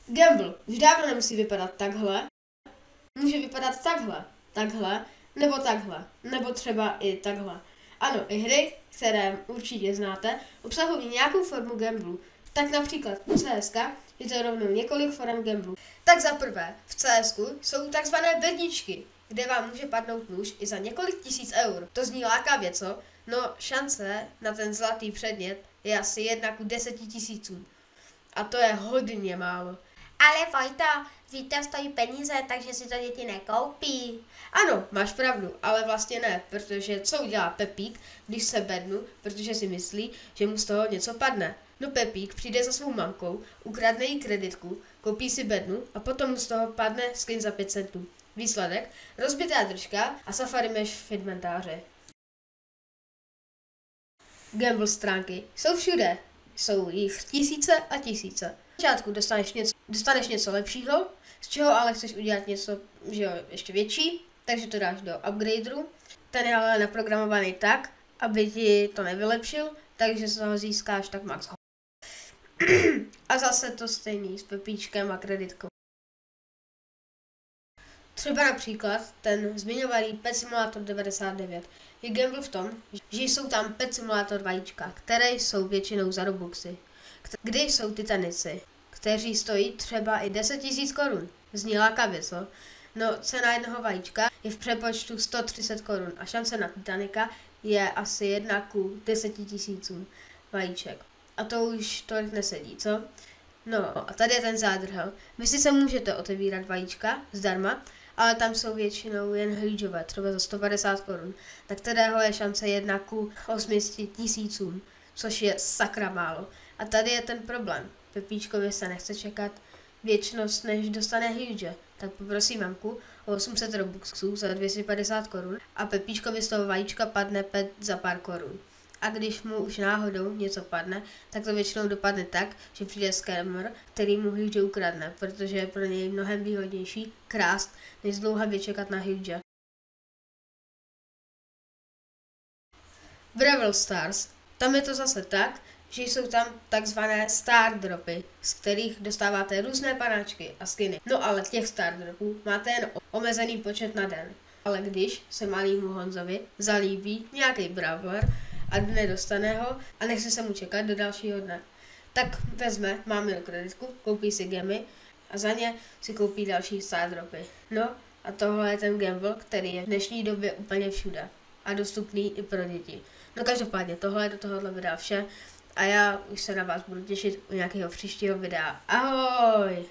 Gamble už dávno nemusí vypadat takhle. Může vypadat takhle, nebo třeba i takhle. Ano, i hry, které určitě znáte, obsahují nějakou formu gamblu. Tak například u CSK je to rovnou několik forem gamblu. Tak za prvé, v CSku jsou takzvané bedničky, kde vám může padnout nůž i za několik tisíc eur. To zní lákavě, co? No, šance na ten zlatý předmět je asi 1 ku 10 000. A to je hodně málo. Ale Vojto, Vít stojí peníze, takže si to děti nekoupí. Ano, máš pravdu, ale vlastně ne, protože co udělá Pepík, když se bednu, protože si myslí, že mu z toho něco padne. No Pepík přijde za svou mamkou, ukradne jí kreditku, koupí si bednu a potom mu z toho padne skin za 5 centů. Výsledek, rozbitá držka a safari mesh v inventáři. Gamble stránky jsou všude, jsou jich tisíce a tisíce. Na začátku dostaneš něco lepšího, z čeho ale chceš udělat něco, že jo, ještě větší, takže to dáš do upgraderu. Ten je ale naprogramovaný tak, aby ti to nevylepšil, takže z toho získáš tak max. A zase to stejný s Pepíčkem a kreditkou. Třeba například ten zmiňovaný Pet Simulator 99 je gamble v tom, že jsou tam Pet Simulator vajíčka, které jsou většinou za Robuxy, kde jsou Titanici, kteří stojí třeba i 10 000 korun. Zní lákavě, co? No, cena jednoho vajíčka je v přepočtu 130 korun a šance na Titanika je asi 1 ku 10 000 vajíček. A to už tolik nesedí, co? No a tady je ten zádrhel. Vy sice můžete otevírat vajíčka zdarma, ale tam jsou většinou jen hlídžové, třeba za 150 korun, na kterého je šance 1 ku 800 000, což je sakra málo. A tady je ten problém. Pepíčkovi se nechce čekat věčnost, než dostane hlídže, tak poprosí mamku o 800 robuxů za 250 korun a Pepíčkovi z toho vajíčka padne pet za pár korun. A když mu už náhodou něco padne, tak to většinou dopadne tak, že přijde scammer, který mu hlídže ukradne, protože je pro něj mnohem výhodnější krást, než zdlouhavě čekat na hlídže. Brawl Stars. Tam je to zase tak, že jsou tam takzvané star dropy, z kterých dostáváte různé panáčky a skiny. No ale těch star dropů máte jen omezený počet na den. Ale když se malýmu Honzovi zalíbí nějaký brawler a nedostane ho a nechce se mu čekat do dalšího dne, tak vezme máminu kreditku, koupí si gemy a za ně si koupí další star dropy. No a tohle je ten gamble, který je v dnešní době úplně všude a dostupný i pro děti. No každopádně tohle je do tohohle videa vše a já už se na vás budu těšit u nějakého příštího videa. Ahoj!